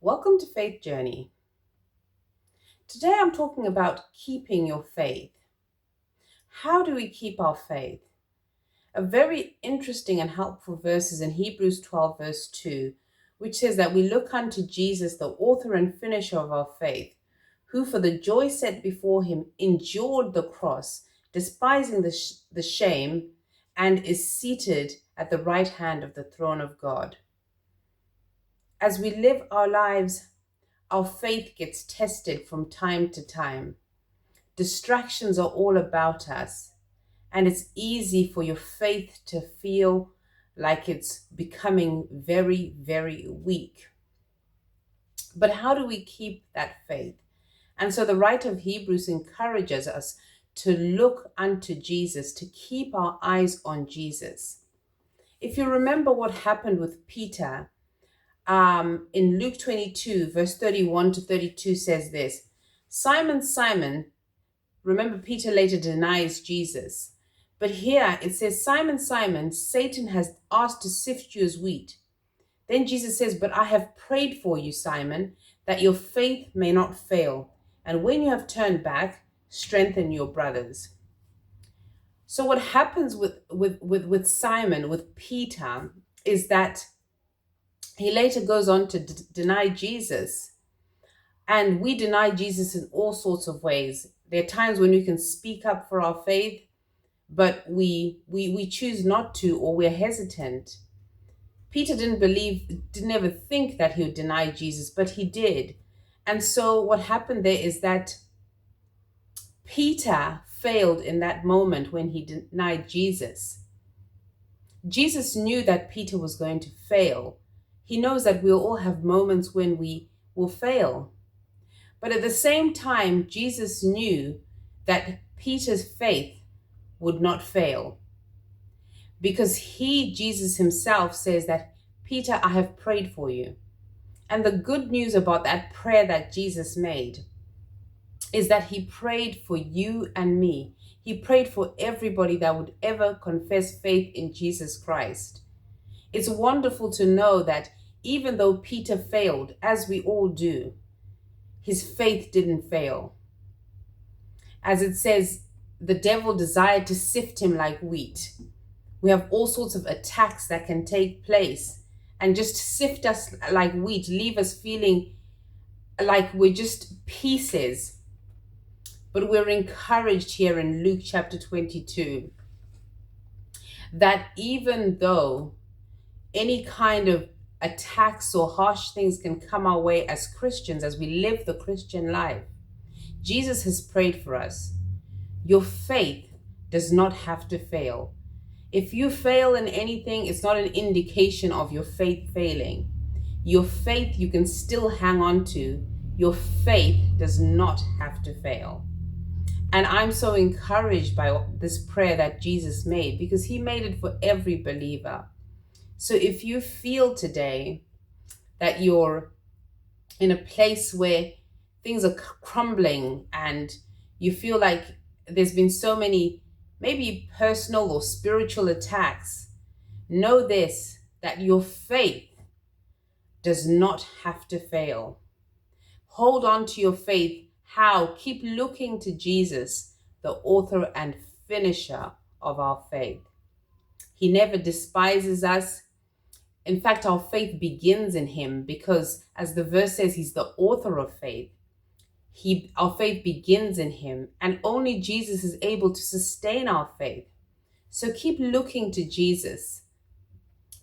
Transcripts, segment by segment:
Welcome to Faith Journey. Today I'm talking about keeping your faith. How do we keep our faith? A very interesting and helpful verse is in Hebrews 12 verse 2, which says that we look unto Jesus, the author and finisher of our faith, who for the joy set before him endured the cross, despising the shame, and is seated at the right hand of the throne of God. As we live our lives, our faith gets tested from time to time. Distractions are all about us, and it's easy for your faith to feel like it's becoming very, very weak. But how do we keep that faith? And so the writer of Hebrews encourages us to look unto Jesus, to keep our eyes on Jesus. If you remember what happened with Peter, in Luke 22, verse 31 to 32 says this: Simon, Simon, remember Peter later denies Jesus. But here it says, Simon, Simon, Satan has asked to sift you as wheat. Then Jesus says, but I have prayed for you, Simon, that your faith may not fail. And when you have turned back, strengthen your brothers. So what happens with Simon, with Peter, is that he later goes on to deny Jesus. And we deny Jesus in all sorts of ways. There are times when we can speak up for our faith, but we choose not to, or we're hesitant. Peter didn't ever think that he would deny Jesus, but he did. And so what happened there is that Peter failed in that moment when he denied Jesus. Jesus knew that Peter was going to fail. He knows that we'll all have moments when we will fail. But at the same time, Jesus knew that Peter's faith would not fail. Because Jesus himself says that, Peter, I have prayed for you. And the good news about that prayer that Jesus made is that he prayed for you and me. He prayed for everybody that would ever confess faith in Jesus Christ. It's wonderful to know that even though Peter failed, as we all do, his faith didn't fail. As it says, the devil desired to sift him like wheat. We have all sorts of attacks that can take place and just sift us like wheat, leave us feeling like we're just pieces. But we're encouraged here in Luke chapter 22 that even though any kind of attacks or harsh things can come our way as Christians, as we live the Christian life, Jesus has prayed for us. Your faith does not have to fail. If you fail in anything, it's not an indication of your faith failing. Your faith you can still hang on to. Your faith does not have to fail. And I'm so encouraged by this prayer that Jesus made, because he made it for every believer. So if you feel today that you're in a place where things are crumbling and you feel like there's been so many maybe personal or spiritual attacks, know this, that your faith does not have to fail. Hold on to your faith. How? Keep looking to Jesus, the author and finisher of our faith. He never despises us. In fact, our faith begins in him because, as the verse says, he's the author of faith. Our faith begins in him, and only Jesus is able to sustain our faith. So keep looking to Jesus,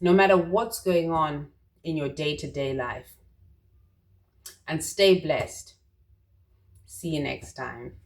no matter what's going on in your day-to-day life. And stay blessed. See you next time.